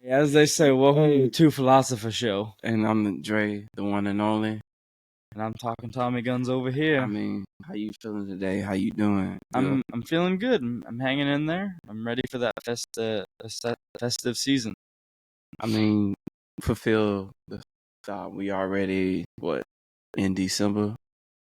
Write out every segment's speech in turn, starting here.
As they say, welcome to Philosopher Show. And I'm the Dre, the one and only. And I'm talking Tommy Guns over here. I mean, how you feeling today? How you doing? I'm feeling good. I'm hanging in there. I'm ready for that festive season. I mean, fulfill the thought. We already in December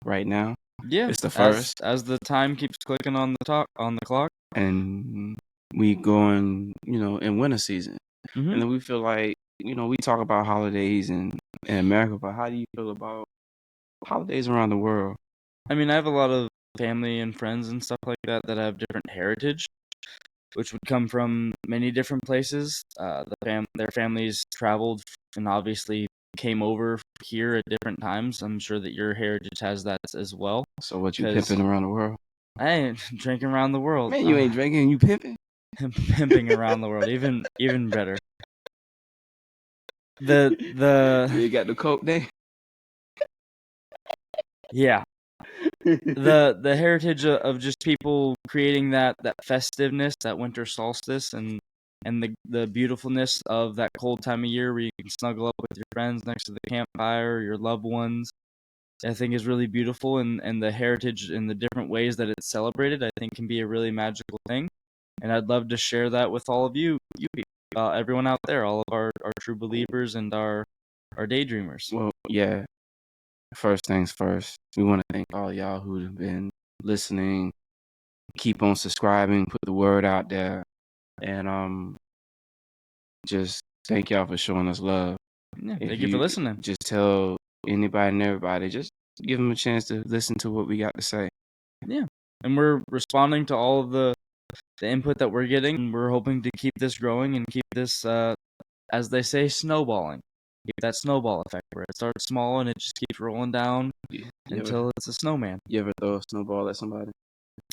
right now. Yeah, it's the first. As the time keeps clicking on the clock, and we going, in winter season. Mm-hmm. And then we feel like, we talk about holidays in America, but how do you feel about holidays around the world? I mean, I have a lot of family and friends and stuff like that have different heritage, which would come from many different places. Their families traveled and obviously came over here at different times. I'm sure that your heritage has that as well. So what, you pimping around the world? I ain't drinking around the world. Man, you ain't drinking, you pimping? Pimping around the world, even better. You got the coke there? Yeah. The heritage of just people creating that festiveness, that winter solstice, and the beautifulness of that cold time of year where you can snuggle up with your friends next to the campfire, your loved ones, I think is really beautiful, and the heritage in the different ways that it's celebrated, I think can be a really magical thing. And I'd love to share that with all of you people, everyone out there, all of our true believers and our daydreamers. Well, yeah. First things first, we want to thank all y'all who have been listening. Keep on subscribing, put the word out there, and just thank y'all for showing us love. Yeah, thank you for listening. Just tell anybody and everybody, just give them a chance to listen to what we got to say. Yeah, and we're responding to all of the input that we're getting, and we're hoping to keep this growing and keep this, as they say, snowballing. Keep that snowball effect where it starts small and it just keeps rolling down until it's a snowman. You ever throw a snowball at somebody?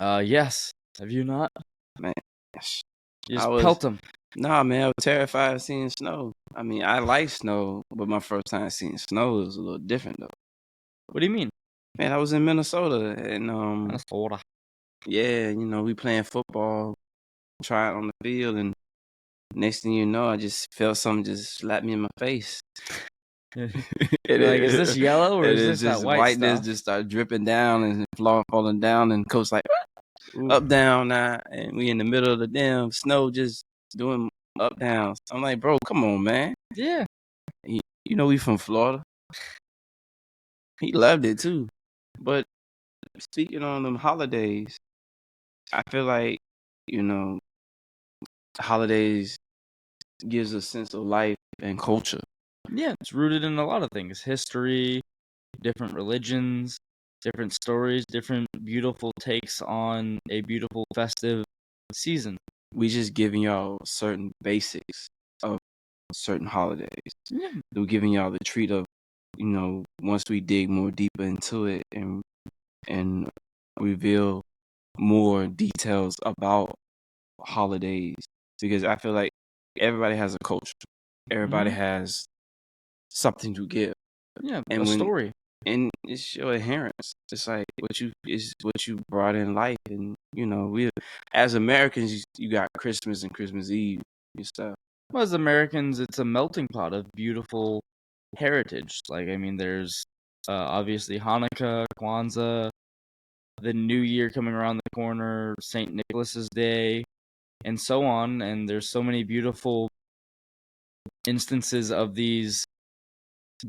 Yes. Have you not? Man, you just pelt them. Nah, man, I was terrified of seeing snow. I mean, I like snow, but my first time seeing snow was a little different, though. What do you mean? Man, I was in Minnesota, and Minnesota. Yeah, we playing football, trying on the field, and next thing you know, I just felt something just slap me in my face. Like, is this yellow or is this that whiteness stuff? just started dripping down and falling down, and coach like up down now, and we in the middle of the damn snow just doing up downs. I'm like, bro, come on, man. Yeah. We from Florida. He loved it too. But speaking on them holidays, I feel like, holidays gives a sense of life and culture. Yeah, it's rooted in a lot of things. History, different religions, different stories, different beautiful takes on a beautiful festive season. We just giving y'all certain basics of certain holidays. Yeah. We're giving y'all the treat of, once we dig more deeper into it and reveal more details about holidays, because I feel like everybody has a culture. Everybody has something to give. Yeah, and a story. And it's your adherence. It's like what you brought in life, and we as Americans, you got Christmas and Christmas Eve and stuff. Well, as Americans, it's a melting pot of beautiful heritage. Like, I mean, there's obviously Hanukkah, Kwanzaa, the New Year coming around the corner, St. Nicholas's Day, and so on. And there's so many beautiful instances of these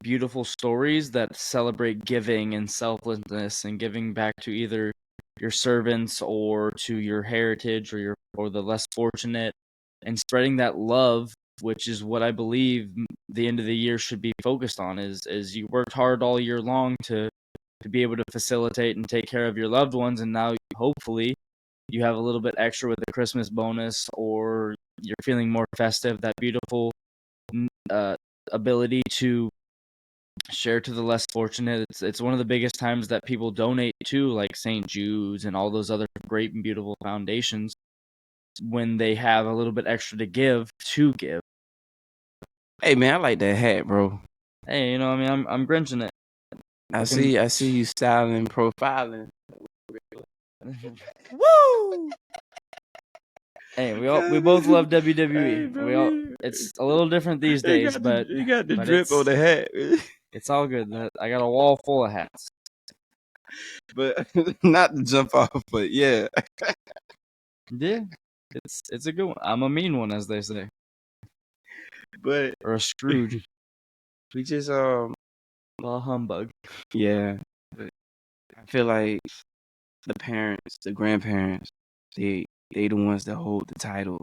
beautiful stories that celebrate giving and selflessness and giving back to either your servants or to your heritage or the less fortunate, and spreading that love, which is what I believe the end of the year should be focused on. Is you worked hard all year long to be able to facilitate and take care of your loved ones, and now hopefully you have a little bit extra with the Christmas bonus, or you're feeling more festive, that beautiful ability to share to the less fortunate. It's one of the biggest times that people donate to, like St. Jude's and all those other great and beautiful foundations, when they have a little bit extra to give. Hey man, I like that hat, bro. Hey, I mean, I'm Grinching it. I see you styling and profiling. Woo! Hey, we both love WWE. Hey, bro, It's a little different these you days, got the but you got the but drip on the hat. it's all good. I got a wall full of hats. But not to jump off, but yeah. Yeah, it's a good one. I'm a mean one, as they say, But or a Scrooge, we just a humbug. yeah. But I feel like the parents, the grandparents, they the ones that hold the title.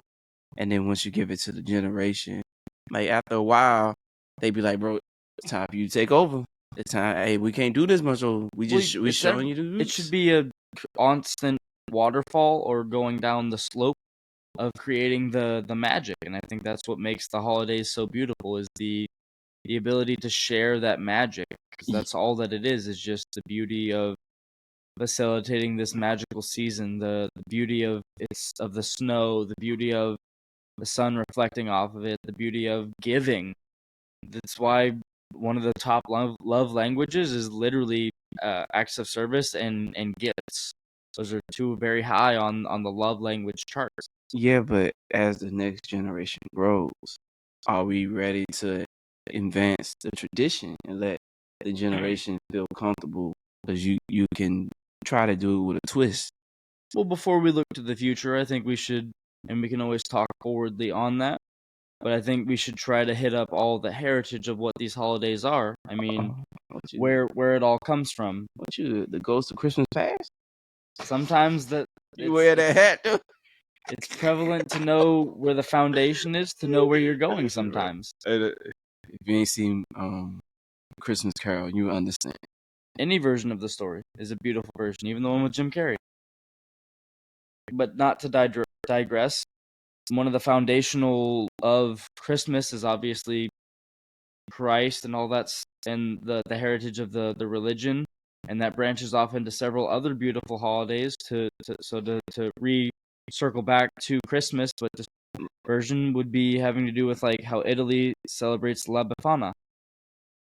And then once you give it to the generation, like after a while, they be like, bro, it's time for you to take over. It's time. Hey, we can't do this much. We showing you the It should roots. be a constant waterfall or going down the slope of creating the magic, and I think that's what makes the holidays so beautiful is the ability to share that magic, because that's all that it is just the beauty of facilitating this magical season, the beauty of the snow, the beauty of the sun reflecting off of it, the beauty of giving. That's why one of the top love languages is literally acts of service and gifts. Those are two very high on the love language charts. Yeah, but as the next generation grows, are we ready to advance the tradition and let the generation feel comfortable? Because you can try to do it with a twist. Well, before we look to the future, I think we should, and we can always talk forwardly on that, but I think we should try to hit up all the heritage of what these holidays are. I mean, where it all comes from. What you the ghost of Christmas past? Sometimes that You wear that hat, dude. it's prevalent to know where the foundation is to know where you're going sometimes. If you ain't seen Christmas Carol, you understand. Any version of the story is a beautiful version, even the one with Jim Carrey. But not to digress, one of the foundational of Christmas is obviously Christ and all that's and the heritage of the religion, and that branches off into several other beautiful holidays to circle back to Christmas, but this version would be having to do with like how Italy celebrates La Befana,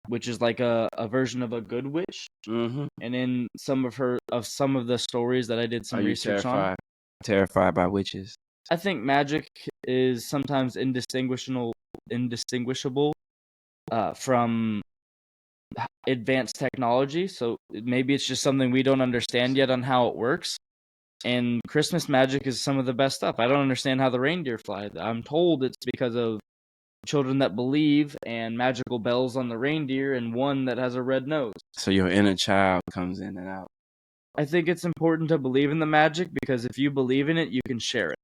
which is like a version of a good witch. Mm-hmm. And in some of the stories that I did some research on, terrified by witches? I think magic is sometimes indistinguishable from advanced technology. So maybe it's just something we don't understand yet on how it works. And Christmas magic is some of the best stuff. I don't understand how the reindeer fly. I'm told it's because of children that believe and magical bells on the reindeer and one that has a red nose. So your inner child comes in and out. I think it's important to believe in the magic because if you believe in it, you can share it.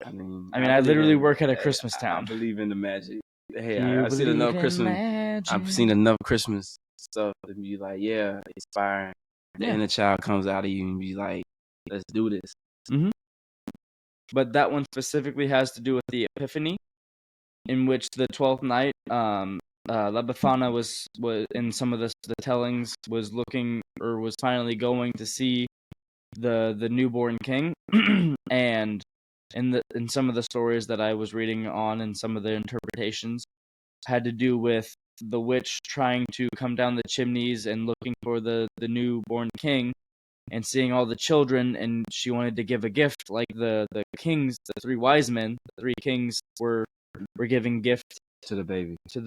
I literally work at a Christmas town. I believe in the magic. Hey, I've seen enough Christmas. I've seen enough Christmas stuff to be like, yeah, inspiring. The inner child comes out of you and be like, let's do this. Mm-hmm. But that one specifically has to do with the Epiphany, in which the 12th night, La Befana was in some of the tellings was looking or was finally going to see the newborn king, and in some of the stories that I was reading on and some of the interpretations had to do with the witch trying to come down the chimneys and looking for the newborn king and seeing all the children, and she wanted to give a gift like the kings, the three wise men, the three kings were giving gift to the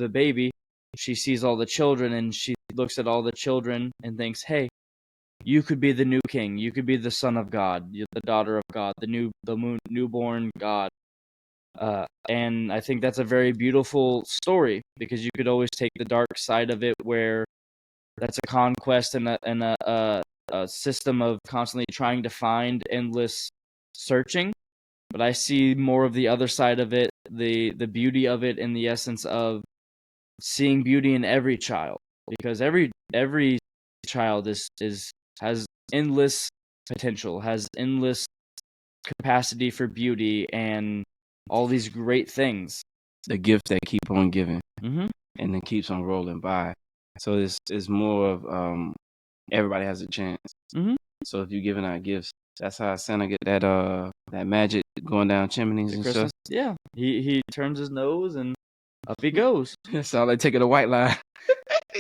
baby. She sees all the children and she looks at all the children and thinks, hey, you could be the new king. You could be the son of God. You're the daughter of God, the newborn God. And I think that's a very beautiful story because you could always take the dark side of it, where that's a conquest and a system of constantly trying to find endless searching. But I see more of the other side of it, the beauty of it, in the essence of seeing beauty in every child, because every child has endless potential, has endless capacity for beauty and all these great things. The gift that keep on giving, mm-hmm. and then keeps on rolling by. So it's more of everybody has a chance. Mm-hmm. So if you're giving out gifts, that's how Santa get that magic going down chimneys and Christmas, stuff. Yeah, he turns his nose and up he goes. That's all they taking a white line.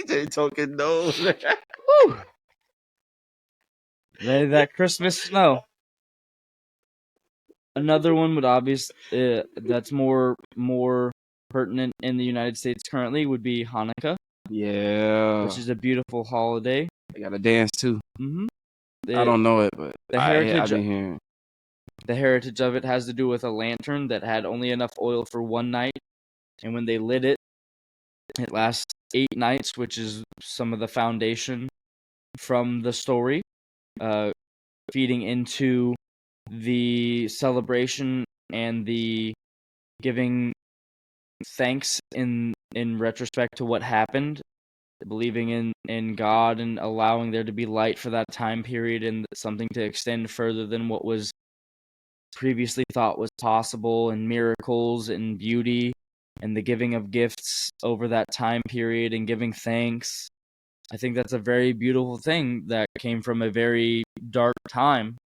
They talking nose. Woo! Let that Christmas snow. Another one would that's more pertinent in the United States currently would be Hanukkah, Yeah. which is a beautiful holiday. They got to dance too. Mm-hmm. I don't know it, but I've been hearing. The heritage of it has to do with a lantern that had only enough oil for one night, and when they lit it, it lasts 8 nights, which is some of the foundation from the story, feeding into the celebration and the giving thanks in retrospect to what happened, believing in God and allowing there to be light for that time period and something to extend further than what was previously thought was possible, and miracles and beauty and the giving of gifts over that time period and giving thanks. I think that's a very beautiful thing that came from a very dark time.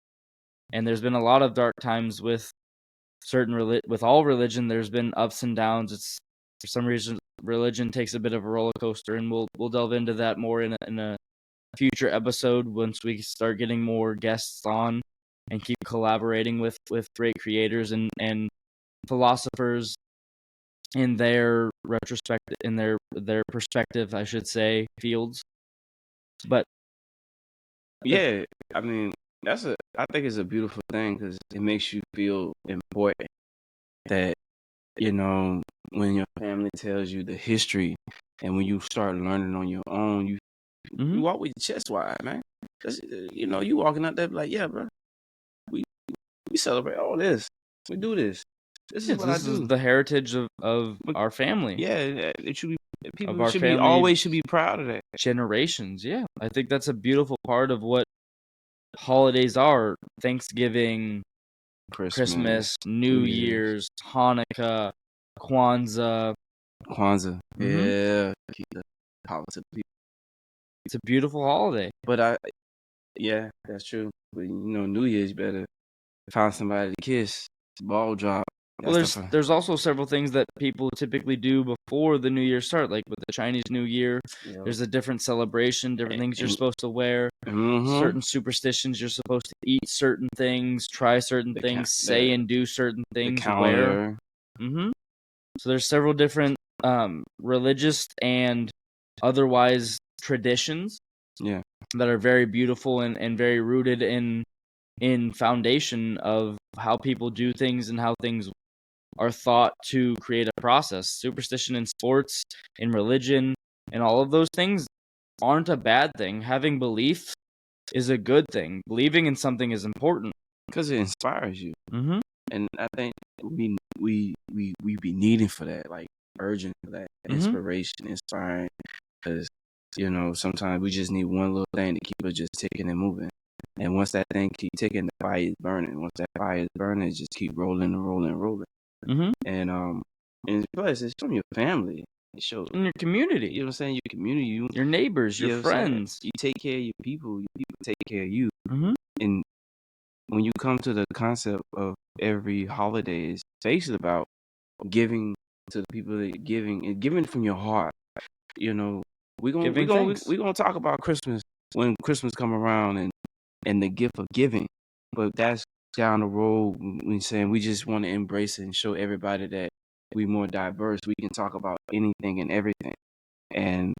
And there's been a lot of dark times with with all religion. There's been ups and downs. It's for some reason religion takes a bit of a roller coaster, and we'll delve into that more in a future episode once we start getting more guests on and keep collaborating with great creators and philosophers in their their perspective, I should say, fields. But yeah, I mean, I think it's a beautiful thing because it makes you feel important that, when your family tells you the history and when you start learning on your own, you walk with your chest wide, man. Because, you walking out there like, yeah, bro, we celebrate all this. We do this. This is what I do. This is the heritage of our family. Yeah, it should be. People should always be proud of that. Generations, yeah. I think that's a beautiful part of what holidays are. Thanksgiving, Christmas, New Year's, Hanukkah, Kwanzaa. Yeah. Keep the power to the people. It's a beautiful holiday. But yeah, that's true. But New Year's, you better find somebody to kiss, ball drop. Well, there's also several things that people typically do before the New Year start, like with the Chinese New Year. Yeah. There's a different celebration, different things you're supposed to wear, certain superstitions. You're supposed to eat certain things, try certain things, say and do certain things. The calendar. So there's several different religious and otherwise traditions. Yeah. That are very beautiful and very rooted in foundation of how people do things and how things are thought to create a process. Superstition in sports, in religion, and all of those things aren't a bad thing. Having belief is a good thing. Believing in something is important because it inspires you. And I think we be needing for that, like urgent for that inspiration, inspiring. Because sometimes we just need one little thing to keep us just ticking and moving. And once that thing keep ticking, the fire is burning. Once that fire is burning, it just keep rolling and rolling and rolling. And plus, it's from your family. It shows in your community. You know what I'm saying? Your community, your neighbors, your friends. You take care of your people take care of you. And when you come to the concept of every holiday, it's basically about giving to the people that you're giving and giving from your heart. We're gonna talk about Christmas when Christmas come around and the gift of giving, but that's down the road. When saying we just want to embrace it and show everybody that we're more diverse. We can talk about anything and everything, and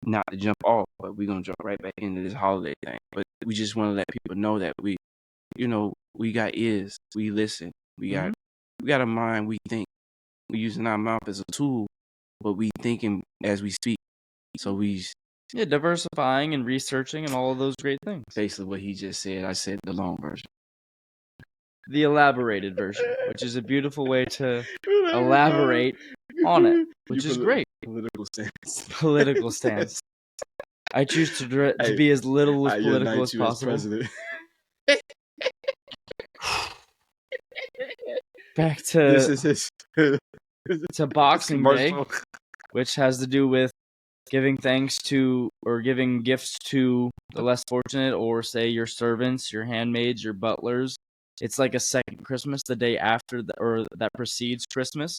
not to jump off, but we're gonna jump right back into this holiday thing. But we just want to let people know that we got ears, we listen, we got a mind, we think. We're using our mouth as a tool, but we thinking as we speak. So diversifying and researching and all of those great things. Basically what he just said, I said the long version. The elaborated version, which is a beautiful way to elaborate on it, which is great. Political stance. I choose to be as little as political as possible. Back to to Boxing Day, which has to do with giving thanks to or giving gifts to the less fortunate, or say your servants, your handmaids, your butlers. It's like a second Christmas, the day after or that precedes Christmas,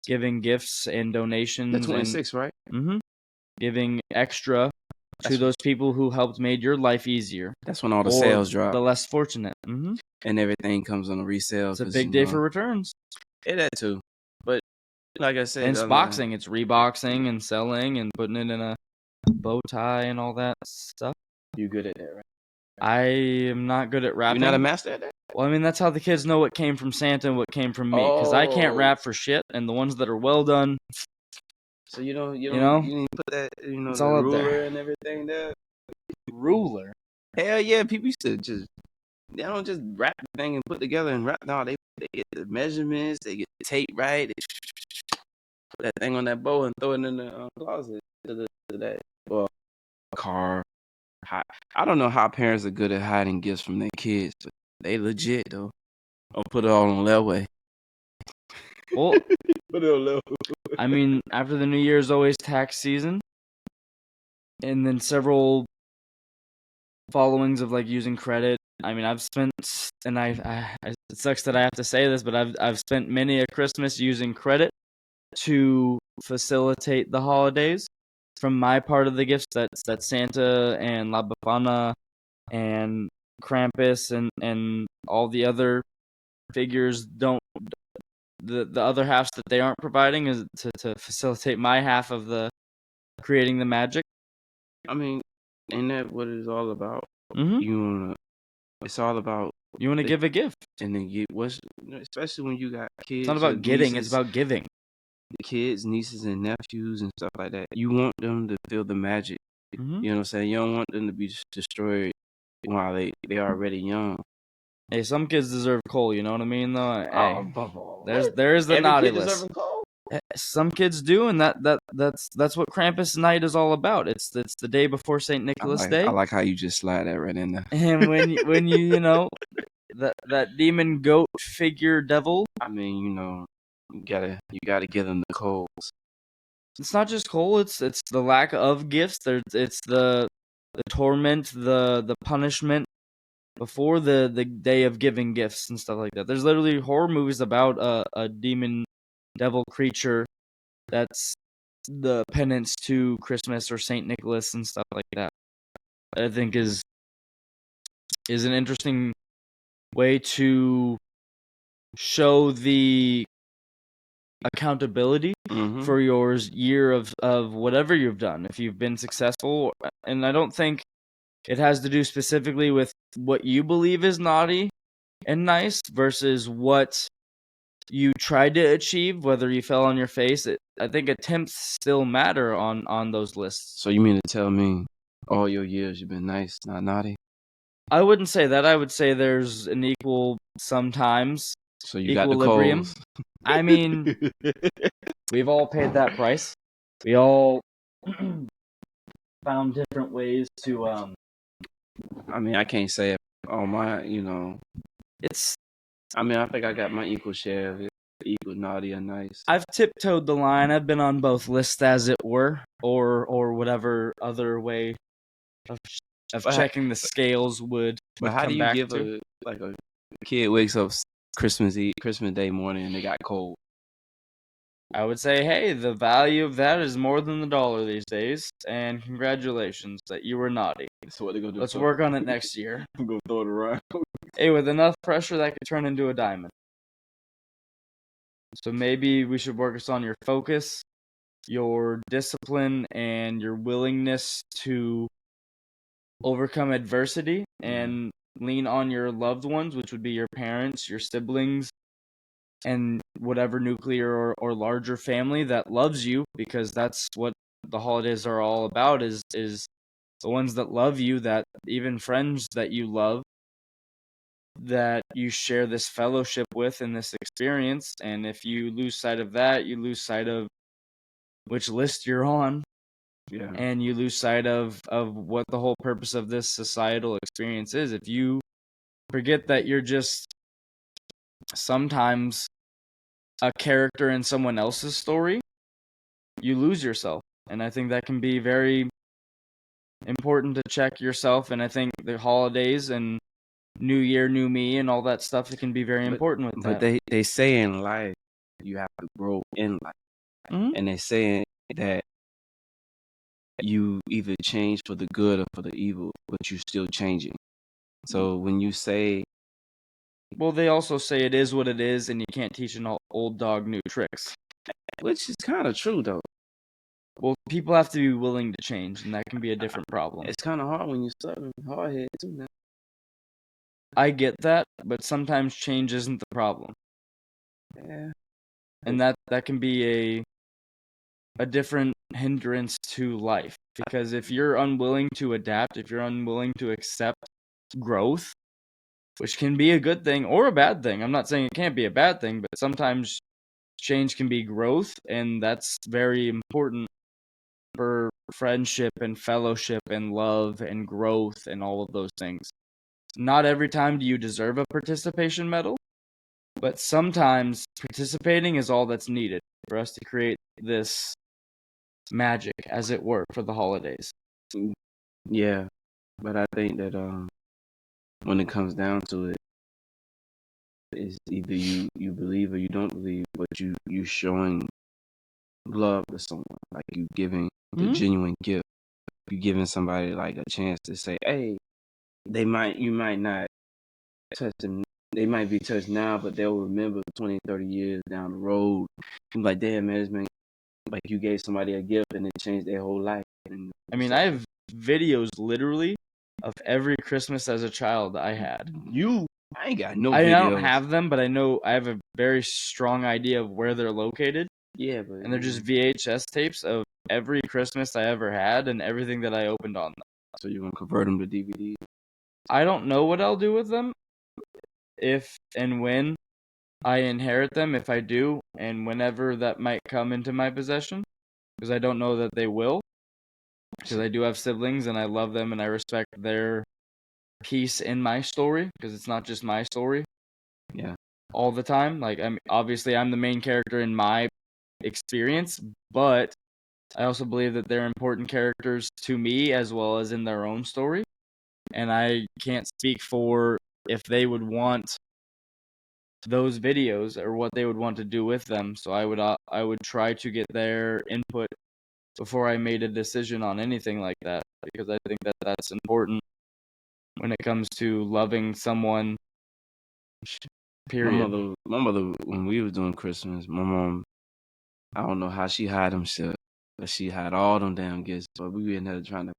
giving gifts and donations. The 26th, right? Giving extra to those people who helped made your life easier. That's when all the sales drop. The less fortunate. and everything comes on a resale. It's a big day for returns. Yeah, that too. But like I said, it's boxing. It's reboxing and selling and putting it in a bow tie and all that stuff. You good at that, right? I am not good at rapping. You're not a master at that? Well, I mean, that's how the kids know what came from Santa and what came from me. Because I can't rap for shit, and the ones that are well done. So you know? didn't put that, It's the all up ruler there. and everything there. Ruler. Hell yeah, people used to they don't just wrap the thing and put together and wrap. No, they get the measurements, they get the tape right, they put that thing on that bow and throw it in the closet to that car. I don't know how parents are good at hiding gifts from their kids, but they legit though. Or put it all on layaway. Well, put it on layaway. I mean, after the New Year is always tax season, and then several followings of like using credit. I mean, I've spent, and it sucks that I have to say this, but I've spent many a Christmas using credit to facilitate the holidays. From my part of the gifts, that Santa and La Befana and Krampus and all the other figures don't. The other halves that they aren't providing is to facilitate my half of the creating the magic. I mean, ain't that what it's all about? Mm-hmm. It's all about you want to give a gift, and then especially when you got kids. It's not about getting; it's about giving. The kids, nieces, and nephews, and stuff like that. You want them to feel the magic. Mm-hmm. You know what I'm saying? You don't want them to be destroyed while they're already young. Hey, some kids deserve coal. You know what I mean, though. Hey, there's the naughty list. Some kids do, and that's what Krampus night is all about. It's the day before Saint Nicholas Day. I like how you just slide that right in there. And when you know that demon goat figure devil. I mean, you gotta give them the coals. It's not just coal. It's the lack of gifts. It's the torment, the punishment before the day of giving gifts and stuff like that. There's literally horror movies about a demon devil creature that's the penance to Christmas or Saint Nicholas and stuff like that. I think is an interesting way to show the accountability for your year of whatever you've done. If you've been successful, and I don't think it has to do specifically with what you believe is naughty and nice versus what you tried to achieve, whether you fell on your face. I think attempts still matter on those lists. So you mean to tell me all your years you've been nice, not naughty? I wouldn't say that. I would say there's an equal sometimes. So you equilibrium. Got the coals. I mean, we've all paid that price. We all found different ways to. I mean, I can't say it. Oh my, It's. I mean, I think I got my equal share of it. Equal naughty and nice. I've tiptoed the line. I've been on both lists, as it were, or whatever other way of checking the scales would. But how do you give a kid wakes up Christmas Day morning and they got cold? I would say, hey, the value of that is more than $1 these days, and congratulations that you were naughty. So what they gonna do? Let's work on it next year. I'm gonna throw it around. Hey, with enough pressure, that could turn into a diamond. So maybe we should work on your focus, your discipline, and your willingness to overcome adversity and lean on your loved ones, which would be your parents, your siblings, and whatever nuclear or larger family that loves you, because that's what the holidays are all about, is the ones that love you, that even friends that you love, that you share this fellowship with in this experience. And if you lose sight of that, you lose sight of which list you're on. Yeah. And you lose sight of what the whole purpose of this societal experience is. If you forget that you're just sometimes a character in someone else's story, you lose yourself. And I think that can be very important to check yourself. And I think the holidays and New Year, New Me, and all that stuff, it can be very important with that. But they say in life you have to grow in life. Mm-hmm. And they say that you either change for the good or for the evil, but you're still changing. So when you say Well, they also say it is what it is, and you can't teach an old dog new tricks. Which is kind of true though. Well, people have to be willing to change, and that can be a different problem. It's kind of hard when you're stuck hard head too now. I get that, but sometimes change isn't the problem. Yeah. And that can be a different hindrance to life. Because if you're unwilling to adapt, if you're unwilling to accept growth, which can be a good thing or a bad thing. I'm not saying it can't be a bad thing, but sometimes change can be growth, and that's very important for friendship and fellowship and love and growth and all of those things. Not every time do you deserve a participation medal, but sometimes participating is all that's needed for us to create this magic, as it were, for the holidays. Yeah, but I think that when it comes down to it, it's either you believe or you don't believe, but you showing love to someone, like you giving the genuine gift. You giving somebody like a chance to say, hey, you might not touch them. They might be touched now, but they'll remember 20, 30 years down the road. I'm like, damn, man, like you gave somebody a gift and it changed their whole life. And I mean, I have videos literally of every Christmas as a child I had. I ain't got no I videos. don't have them, but I know I have a very strong idea of where they're located. Yeah, but And they're just VHS tapes of every Christmas I ever had and everything that I opened on them. So you're gonna convert them to DVD? I don't know what I'll do with them if and when I inherit them, if I do, and whenever that might come into my possession, because I don't know that they will, because I do have siblings and I love them and I respect their piece in my story, because it's not just my story. Yeah. All the time. Like, I'm the main character in my experience, but I also believe that they're important characters to me as well as in their own story. And I can't speak for if they would want those videos or what they would want to do with them. So I would try to get their input before I made a decision on anything like that, because I think that that's important when it comes to loving someone. Period. My mother, when we was doing Christmas, my mom, I don't know how she hide them shit, but she had all them damn gifts. But we in there trying to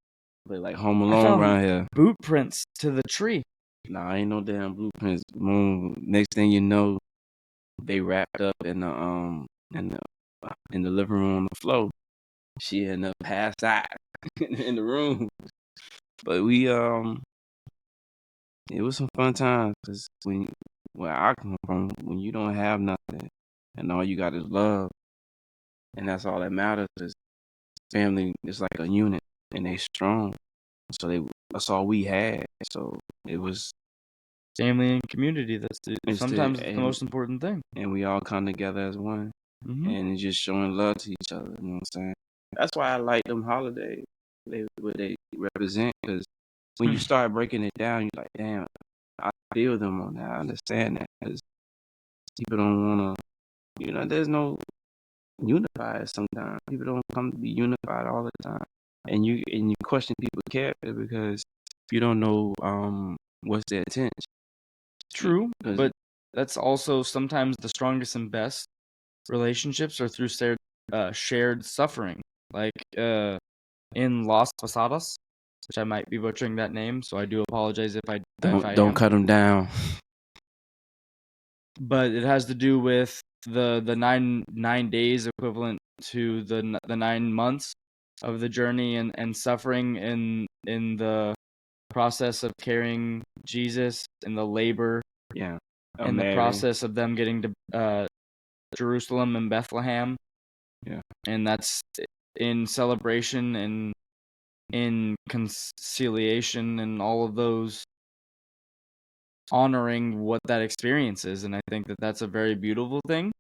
play like Home I Alone found around here. boot prints to the tree. Nah, ain't no damn blueprints. Next thing you know, they wrapped up in the living room on the floor. She ended up passed out in the room. But it was some fun times because where I come from, when you don't have nothing and all you got is love, and that's all that matters. Is family is like a unit and they strong. So that's all we had. So it was Family and community. Sometimes it's the most important thing. And we all come together as one. Mm-hmm. And it's just showing love to each other. You know what I'm saying? That's why I like them holidays. What they represent. Because when you start breaking it down, you're like, damn, I feel them on that. I understand that. Because people don't want to, there's no unified sometimes. People don't come to be unified all the time. And you question people's character because you don't know what's their intention. True, but that's also sometimes the strongest and best relationships are through shared suffering. Like in Las Posadas, which I might be butchering that name, so I do apologize if I don't cut them down. But it has to do with the 9 days equivalent to the 9 months of the journey and suffering in the process of carrying Jesus, and the labor, and the process of them getting to Jerusalem and Bethlehem, and that's in celebration and in conciliation and all of those, honoring what that experience is. And I think that that's a very beautiful thing,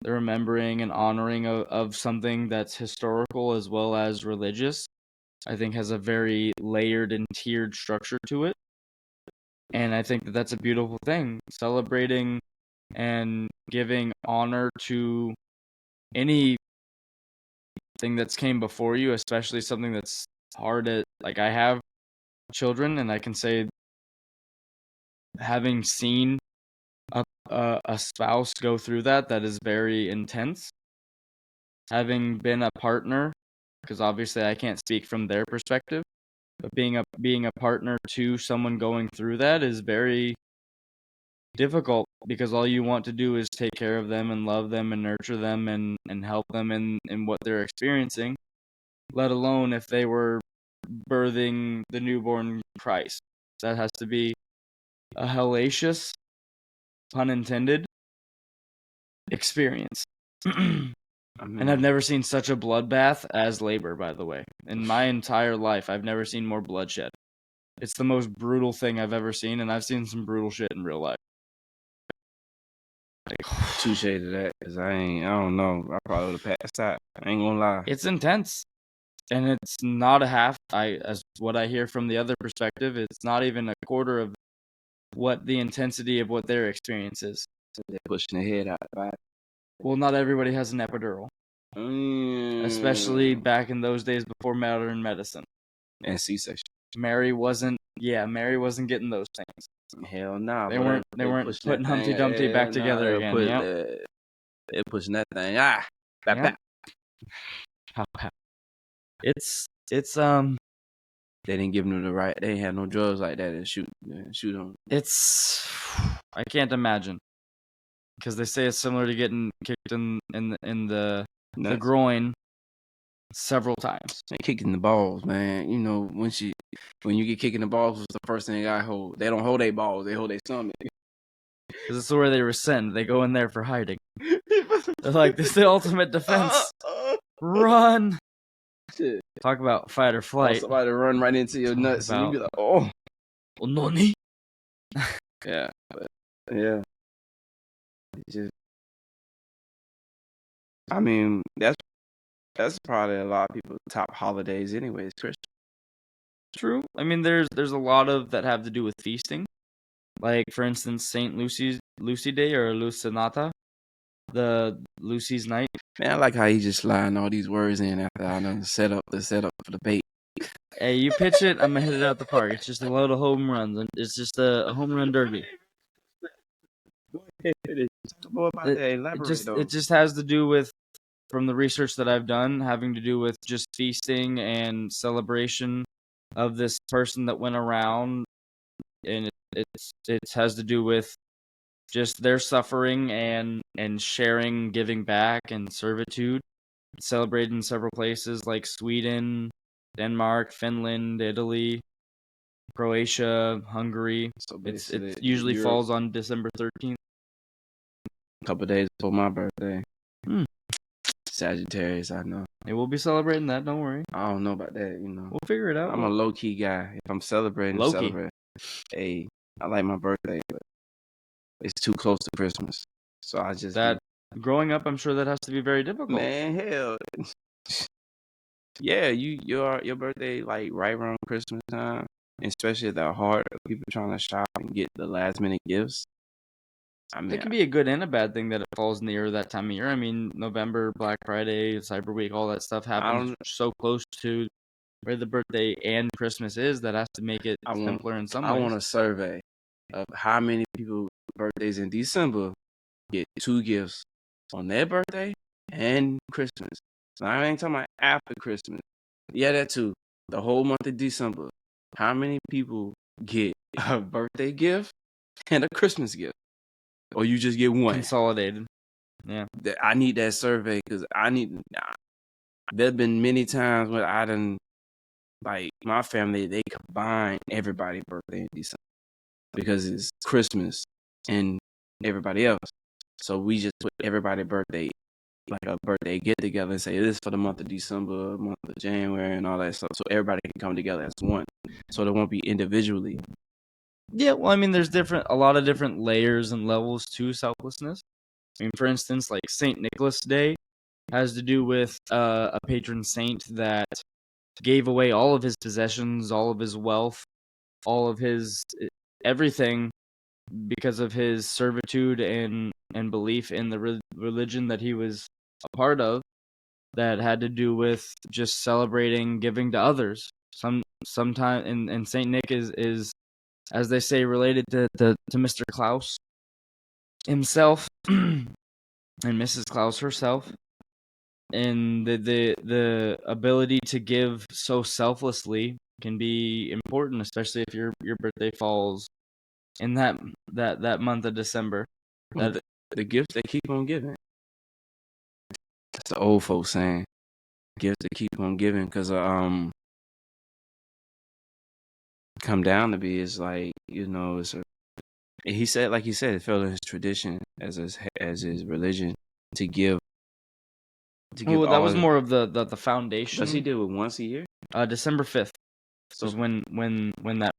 the remembering and honoring of something that's historical as well as religious. I think has a very layered and tiered structure to it. And I think that that's a beautiful thing, celebrating and giving honor to anything that's came before you, especially something that's hard at, like, I have children, and I can say, having seen a spouse go through that is very intense. Having been a partner, because obviously I can't speak from their perspective, but being a partner to someone going through that is very difficult, because all you want to do is take care of them and love them and nurture them and help them in what they're experiencing, let alone if they were birthing the newborn Christ. That has to be a hellacious, pun intended, experience. I And I've mean, never seen such a bloodbath as labor, by the way. In my entire life, I've never seen more bloodshed. It's the most brutal thing I've ever seen, and I've seen some brutal shit in real life. touche to that, because I don't know. I probably would have passed out. I ain't gonna lie. It's intense. And it's not a half, as what I hear from the other perspective, it's not even a quarter of what the intensity of what their experience is. They're pushing their head out the body. Well, not everybody has an epidural. Especially back in those days before modern medicine. And C-section. Mary wasn't getting those things. Hell nah. They weren't putting Humpty Dumpty back together again. They're pushing that thing. Yep. It's They didn't give them the right. They ain't had no drugs like that and shoot them. It's I can't imagine, because they say it's similar to getting kicked in the groin several times. They kicking the balls, man. You know, when you get kicking the balls, what's the first thing I hold? They don't hold their balls. They hold their stomach. Because it's where they rescind. They go in there for hiding. They're like, this is the ultimate defense. Run. Shit. Talk about fight or flight. Somebody run right into your nuts and you be like, oh. Noni. Yeah. But, yeah. I mean, that's probably a lot of people's top holidays anyways, Christmas. True. I mean, there's a lot of that have to do with feasting. Like, for instance, St. Lucy Day or Lucinata, the Lucy's night. Man, I like how you just sliding all these words in after I done set up for the bait. Hey, you pitch it, I'm gonna hit it out the park. It's just a load of home runs. It's just a home run derby. It just has to do with, from the research that I've done, having to do with just feasting and celebration of this person that went around, and it has to do with just their suffering and sharing, giving back, and servitude. It's celebrated in several places like Sweden, Denmark, Finland, Italy, Croatia, Hungary. So it usually falls on December 13th. A couple days before my birthday. Sagittarius, I know. Hey, we'll be celebrating that, don't worry. I don't know about that, you know. We'll figure it out. I'm a low-key guy. If I'm celebrating, celebrate. Hey, I like my birthday, but it's too close to Christmas. So I just... Growing up, I'm sure that has to be very difficult. Man, hell. Yeah, your birthday, like, right around Christmas time. Especially at the heart of people trying to shop and get the last-minute gifts. I mean, it can be a good and a bad thing that it falls near that time of year. I mean, November, Black Friday, Cyber Week, all that stuff happens so close to where the birthday and Christmas is that has to make it simpler in some ways. I want a survey of how many people birthdays in December get 2 gifts on their birthday and Christmas. So I ain't talking about after Christmas. Yeah, that too. The whole month of December. How many people get a birthday gift and a Christmas gift? Or you just get one? Consolidated. Yeah. I need that survey because there have been many times when I done, like, my family, they combine everybody's birthday in December because it's Christmas and everybody else. So we just put everybody's birthday, like a birthday get together, and say this is for the month of December, month of January, and all that stuff. So everybody can come together as one. So they won't be individually. Yeah, well, I mean, there's a lot of different layers and levels to selflessness. I mean, for instance, like St. Nicholas Day has to do with a patron saint that gave away all of his possessions, all of his wealth, all of his everything because of his servitude and belief in the religion that he was a part of, that had to do with just celebrating giving to others. Sometimes, and Saint Nick is, as they say, related to Mr. Klaus. himself and Mrs. Claus herself, and the ability to give so selflessly can be important, especially if your birthday falls in that month of December. Well, the gifts they keep on giving. That's the old folks saying. Gifts they keep on giving, because come down to be, it's like, it's a. He said, like he said, it fell in his tradition as his religion to give Well, that all. was more of the foundation. Does he do it once a year? December 5th So was when that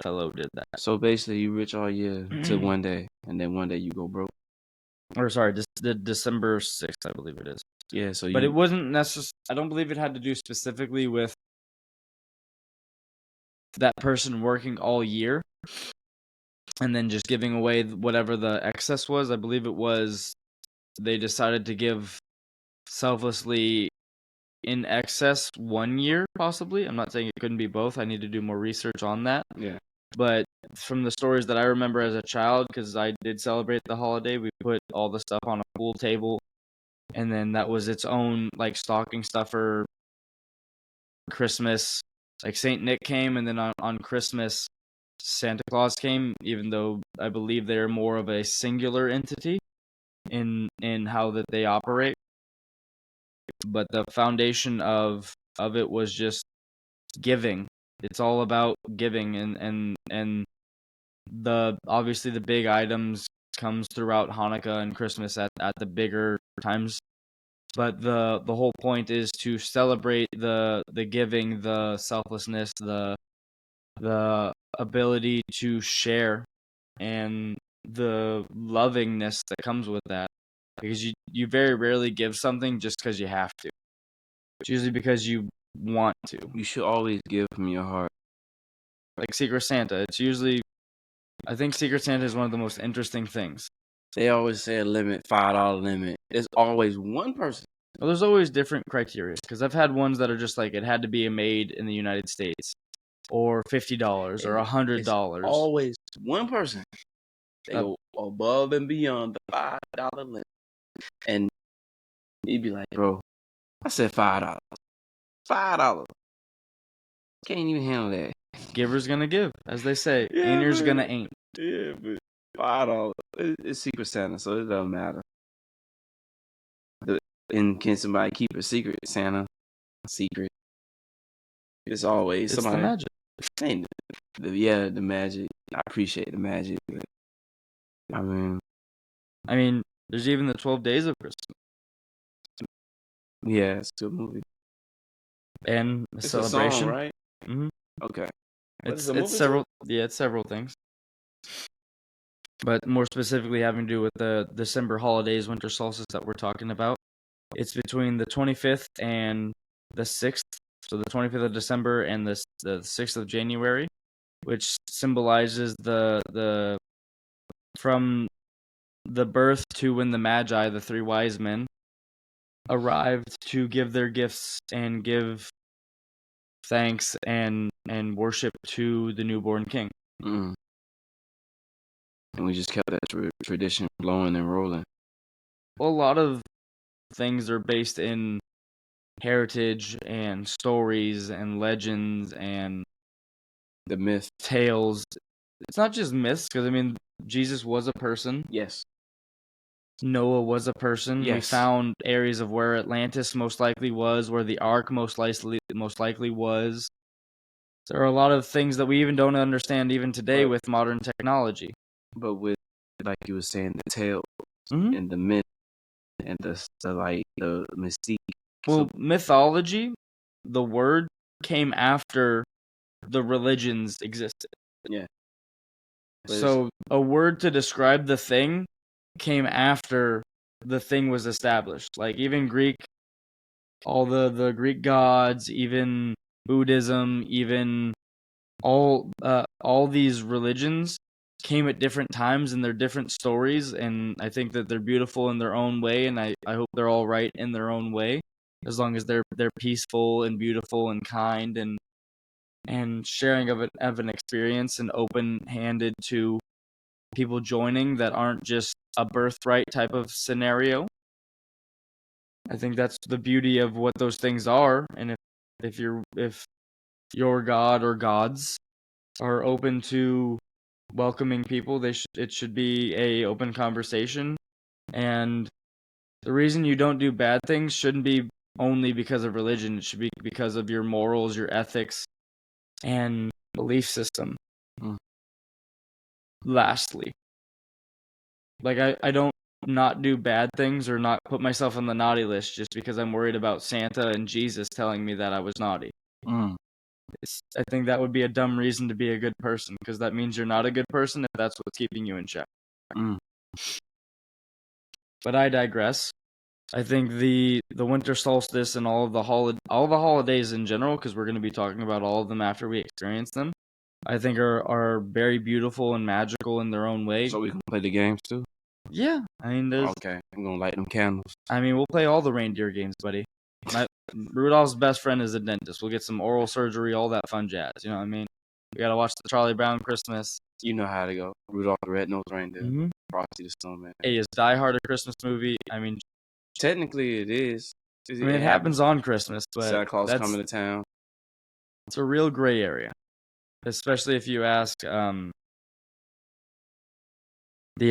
fellow did that. So basically, you rich all year to one day, and then one day you go broke. Or sorry, the December 6th, I believe it is. Yeah, so But it wasn't necessarily. I don't believe it had to do specifically with that person working all year and then just giving away whatever the excess was. I believe it was they decided to give selflessly in excess 1 year, possibly. I'm not saying it couldn't be both. I need to do more research on that. Yeah. But from the stories that I remember as a child, because I did celebrate the holiday, we put all the stuff on a pool table, and then that was its own like stocking stuffer. Christmas, like Saint Nick came, and then on Christmas, Santa Claus came. Even though I believe they're more of a singular entity in how that they operate, but the foundation of it was just giving. It's all about giving, and the obviously the big items comes throughout Hanukkah and Christmas at the bigger times. But the whole point is to celebrate the giving, the selflessness, the ability to share, and the lovingness that comes with that. Because you very rarely give something just because you have to. It's usually because you want to. You should always give from your heart. Like Secret Santa, it's usually. I think Secret Santa is one of the most interesting things. They always say a limit, $5 limit. There's always one person. Well, there's always different criteria, because I've had ones that are just like it had to be made in the United States, or $50 or $100. Always one person. They go above and beyond the $5 limit, and you'd be like, bro, I said $5. $5. Can't even handle that. Giver's gonna give, as they say. Yeah, Ain'ter's gonna ain't. Yeah, but $5. It's Secret Santa, so it doesn't matter. And can somebody keep a secret, Santa? Secret. It's always It's somebody. the magic. Ain't the magic. I appreciate the magic, but I mean, there's even the 12 Days of Christmas. Yeah, it's a good movie. And a celebration, a song, right? Mm-hmm. Okay. It's several. Yeah, it's several things. But more specifically, having to do with the December holidays, winter solstice that we're talking about. It's between the 25th and the 6th. So the 25th of December and the 6th of January, which symbolizes the from the birth to when the Magi, the three wise men, arrived to give their gifts and give thanks and worship to the newborn king. Mm. And we just kept that tradition blowing and rolling. Well, a lot of things are based in heritage and stories and legends and the myth, tales. It's not just myths, because Jesus was a person. Yes. Noah was a person. Yes. We found areas of where Atlantis most likely was, where the Ark most likely was. There are a lot of things that we even don't understand even today with modern technology. But with, like you were saying, the tales Mm-hmm. and the myth and the mystique. Well, mythology, the word came after the religions existed. Yeah. So a word to describe the thing came after the thing was established. Like even Greek, all the Greek gods, even Buddhism, even all these religions came at different times, and they're different stories, and I think that they're beautiful in their own way, and I hope they're all right in their own way, as long as they're peaceful and beautiful and kind and sharing of an experience and open-handed to people joining that aren't just a birthright type of scenario. I think that's the beauty of what those things are, and if your god or gods are open to welcoming people, it should be a open conversation. And the reason you don't do bad things shouldn't be only because of religion. It should be because of your morals, your ethics, and belief system. Lastly, like I don't not do bad things or not put myself on the naughty list just because I'm worried about Santa and Jesus telling me that I was naughty. I think that would be a dumb reason to be a good person, because that means you're not a good person if that's what's keeping you in check. But I digress. I think the winter solstice and all the holidays in general, because we're going to be talking about all of them after we experience them, I think are very beautiful and magical in their own way. So we can play the games too? Yeah, I mean, okay. I'm gonna light them candles. I mean, we'll play all the reindeer games, buddy. Rudolph's best friend is a dentist. We'll get some oral surgery, all that fun jazz. You know what I mean? We gotta watch the Charlie Brown Christmas. You know how to go. Rudolph the Red-Nosed Reindeer. Frosty the Snowman. Hey, is Die Hard a Christmas movie? I mean, technically it is. It happens on Christmas, but Santa Claus coming to town. It's a real gray area, especially if you ask the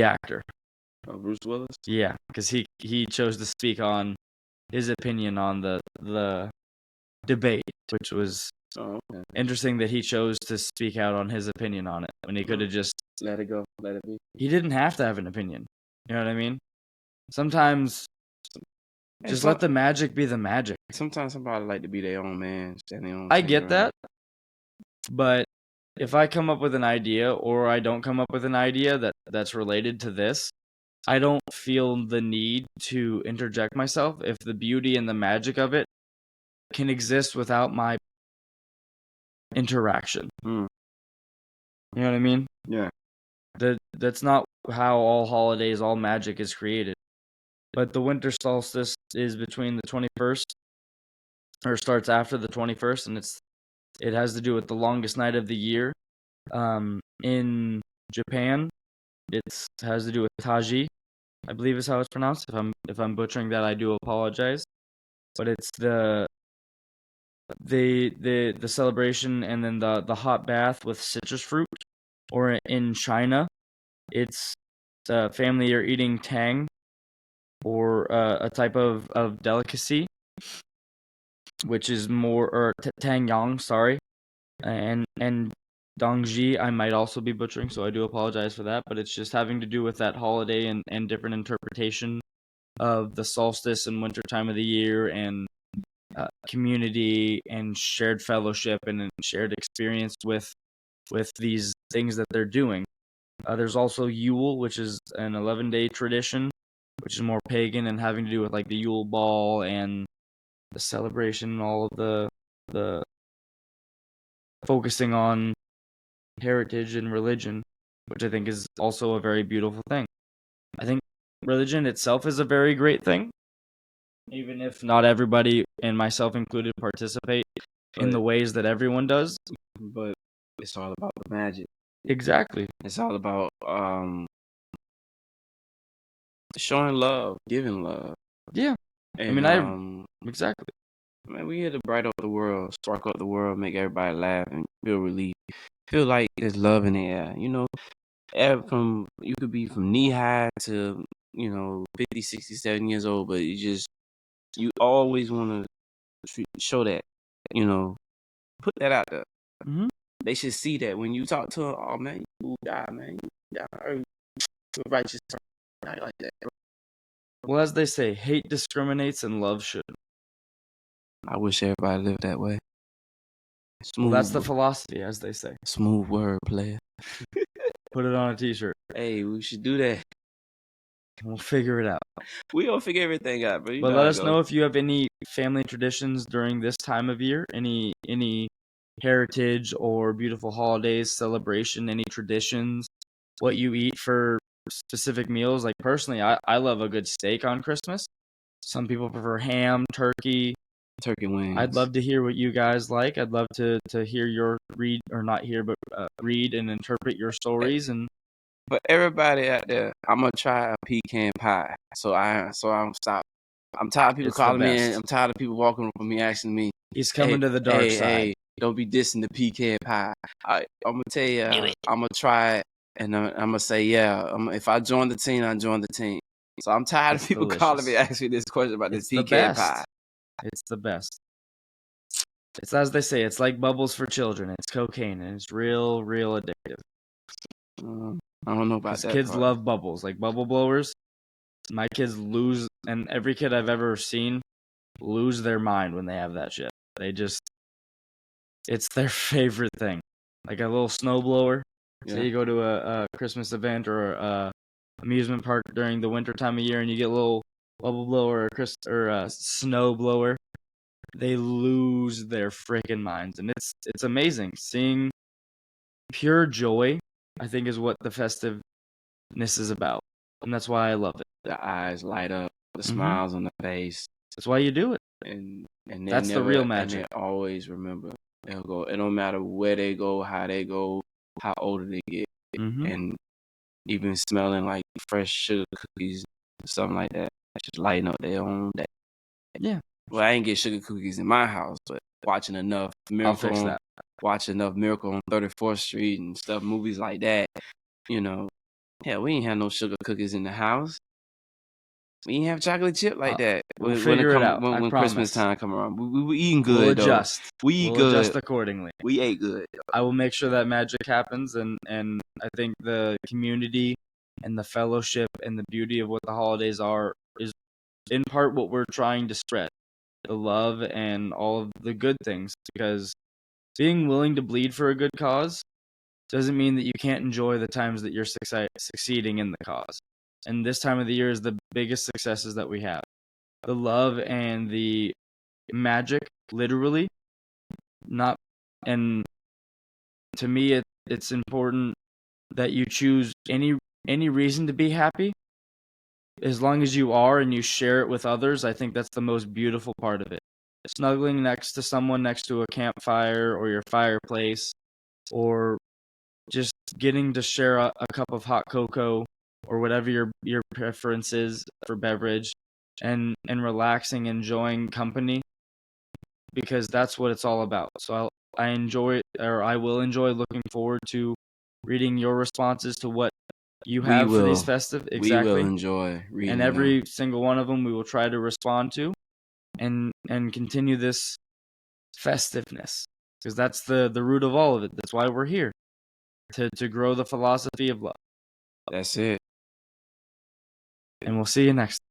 actor. Bruce Willis? Yeah, because he chose to speak on his opinion on the debate, which was interesting that he chose to speak out on his opinion on it when he could have just let it go, let it be. He didn't have to have an opinion. You know what I mean? Sometimes just let the magic be the magic. Sometimes somebody like to be their own man, stand their own. I get that, but if I come up with an idea or I don't come up with an idea that's related to this, I don't feel the need to interject myself if the beauty and the magic of it can exist without my interaction. You know what I mean? Yeah. That's not how all holidays, all magic is created. But the winter solstice is between the 21st, or starts after the 21st, and it has to do with the longest night of the year. In Japan, it has to do with Taji, I believe is how it's pronounced. If I'm butchering that, I do apologize. But it's the celebration and then the hot bath with citrus fruit. Or in China, it's family are eating tang, or a type of delicacy, which is more, or tang yang, sorry, and dongji, I might also be butchering, so I do apologize for that, but it's just having to do with that holiday and different interpretation of the solstice and winter time of the year, and community and shared fellowship and shared experience with these things that they're doing. There's also Yule, which is an 11-day tradition, which is more pagan and having to do with like the Yule Ball and the celebration and all of the focusing on heritage and religion, which I think is also a very beautiful thing. I think religion itself is a very great thing, even if not everybody, and myself included, participate in the ways that everyone does. But it's all about the magic. Exactly. It's all about showing love, giving love. Yeah. And, I mean, exactly. Man, we here to brighten up the world, spark up the world, make everybody laugh and feel relief. Feel like there's love in the air. You know, you could be from knee high to, 50, 60, 70 years old, but you always want to show that, put that out there. Mm-hmm. They should see that when you talk to them. Oh man, you die, man, you die, righteous, like that. Well, as they say, hate discriminates and love shouldn't. I wish everybody lived that way. Well, that's the philosophy, as they say. Smooth word, player. Put it on a t-shirt. Hey, we should do that. We'll figure it out. We don't figure everything out, bro. But let us know if you have any family traditions during this time of year, any heritage or beautiful holidays, celebration, any traditions, what you eat for specific meals. Like personally, I love a good steak on Christmas. Some people prefer ham, turkey wings. I'd love to hear what you guys like. I'd love to hear your read and interpret your stories. And for everybody out there, I'm gonna try a pecan pie. I'm stop. I'm tired of people It's the calling me, and best. I'm tired of people walking up on me asking me, He's "Hey, coming to the dark hey, side. hey, don't be dissing the pecan pie." I'm gonna tell you, I'm gonna try it, and I'm gonna say, yeah. If I join the team, I join the team. So I'm tired It's of people calling me delicious. asking me this question about this It's the pecan best. pie. It's the best. It's as they say, it's like bubbles for children. It's cocaine, and it's real, real addictive. I don't know about Because that kids part. love bubbles, like bubble blowers. My kids lose, and every kid I've ever seen lose their mind when they have that shit. They just, it's their favorite thing. Like a little snow blower. Yeah. Say you go to a Christmas event or a amusement park during the winter time of year, and you get a little bubble blower or a snow blower. They lose their freaking minds, and it's amazing seeing pure joy. I think is what the festiveness is about, and that's why I love it. The eyes light up, the Mhm. smiles on the face, That's why you do it. and they That's the never, real and magic. they always remember. They'll go. It don't matter where they go, how they go, how older they get, Mhm. and even smelling like fresh sugar cookies, something like that. Just lighting up their own day. Yeah, Well, I ain't get sugar cookies in my house, but watching enough I'll fix that. watching enough Miracle on 34th Street and stuff, movies like that, you know. Hell, we ain't have no sugar cookies in the house. We ain't have chocolate chip like that. We'll figure it out. I When Christmas promise. time come around. We eating We'll good though. adjust. We eat We'll good. adjust accordingly. We ate good. I will make sure that magic happens, and I think the community and the fellowship and the beauty of what the holidays are is in part what we're trying to spread. The love and all of the good things, because being willing to bleed for a good cause doesn't mean that you can't enjoy the times that you're succeeding in the cause. And this time of the year is the biggest successes that we have. The love and the magic, literally, not. And to me, it's important that you choose any reason to be happy, as long as you are and you share it with others. I think that's the most beautiful part of it. Snuggling next to someone next to a campfire or your fireplace, or just getting to share a cup of hot cocoa or whatever your preference is for beverage, and relaxing, enjoying company, because that's what it's all about. So I will enjoy looking forward to reading your responses to what you We have for these will. festive. We will Exactly. enjoy reading And them. every single one of them we will try to respond to, and continue this festiveness, because that's the root of all of it. That's why we're here, to grow the philosophy of love. That's it. And we'll see you next time.